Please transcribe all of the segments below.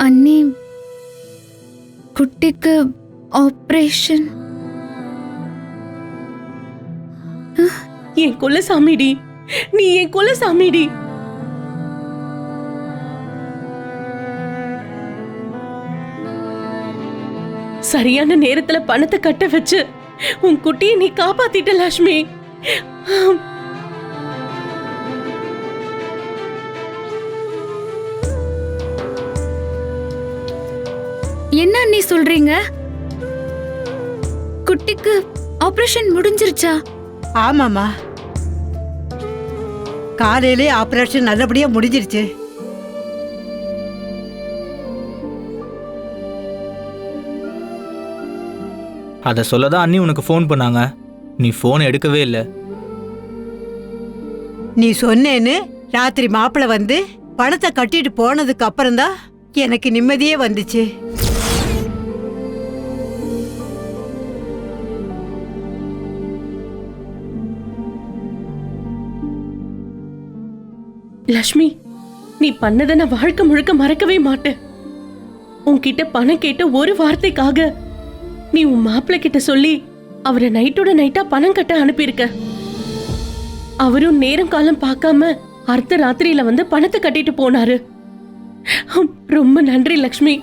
அண்ணி, குட்டிக்கு ஆபரேஷன். என் குலசாமிடி, நீ என் குலசாமிடி. சரியான நேரத்துல பணத்தை கட்ட வச்சு உன் குட்டியை நீ காப்பாத்திட்ட லட்சுமி. என்ன அண்ணி சொல்றீங்க? குட்டிக்கு ஆபரேஷன் முடிஞ்சிருச்சா? ஆமாமா, காலையிலே ஆபரேஷன் நல்லபடியா முடிஞ்சிருச்சு. அதை சொல்லதான் அண்ணி உனக்கு ஃபோன் பண்ணாங்க. நீ ஃபோன் எடுக்கவே இல்லை. நீ சொன்னேன்னு ராத்திரி மாப்பிள்ள வந்து பணத்தை கட்டிட்டு போனதுக்கு அப்புறம்தான் எனக்கு நிம்மதியே வந்துச்சு. லட்சுமி, நீ பண்ணதை நான் வாழ்க்கை முழுக்க மறக்கவே மாட்டேன். உன்கிட்ட பணம் கேட்ட ஒரு வார்த்தைக்காக நீ உன் மாப்பிள்ளை கிட்ட சொல்லி அவரை நைட்டோட நைட்டா பணம் கட்ட அனுப்பியிருக்க. அவரும் நேரம் காலம் பார்க்காம அர்த்த ராத்திரியில வந்து பணத்தை கட்டிட்டு போனாரு. ரொம்ப நன்றி லட்சுமி,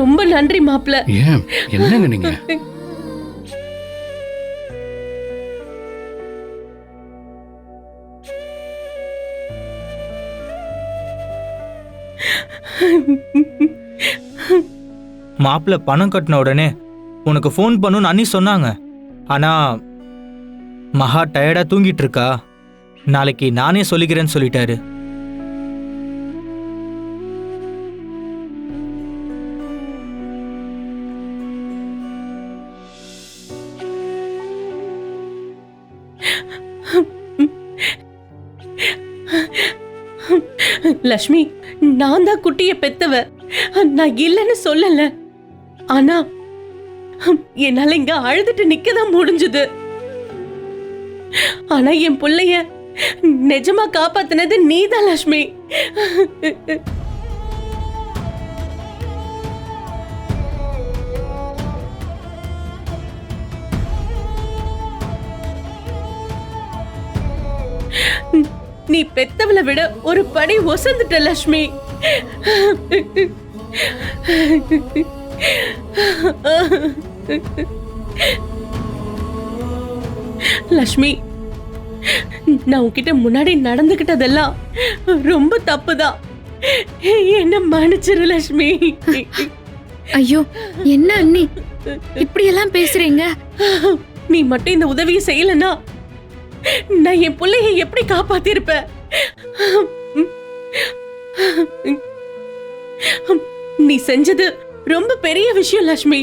ரொம்ப நன்றி மாப்பிள்ளை. ஏன் என்னங்க நீங்க? மாப்பிள்ள பணம் கட்டின உடனே உனக்கு ஃபோன் பண்ணுன்னு அண்ணி சொன்னாங்க. ஆனா மகா டயர்டா தூங்கிட்டு இருக்கா, நாளைக்கு நானே சொல்லிக்கிறேன்னு சொல்லிட்டாரு. லட்சுமி, நான் தான் குட்டிய பெத்தவ, நான் இல்லைன்னு சொல்லல. ஆனா என்னால இங்க அழுதுட்டு நிக்கதான் முடிஞ்சது. ஆனா என் பிள்ளைய நிஜமா காப்பாத்தினது நீதான் லட்சுமி. நீ பெத்தவளை விட ஒரு படி ஒசந்துட்ட லட்சுமி. லட்சுமி, நான் உன்கிட்ட முன்னாடி நடந்துகிட்டதெல்லாம் ரொம்ப தப்புதான். என்ன மன்னிச்சிரு லட்சுமி. ஐயோ, என்ன அண்ணி இப்படி எல்லாம் பேசுறீங்க? நீ மட்டும் இந்த உதவியை செய்யலனா நான் என் பிள்ளைய எப்படி காப்பாத்திருப்பேன்? நீ செஞ்சது ரொம்ப பெரிய விஷயம் லட்சுமி.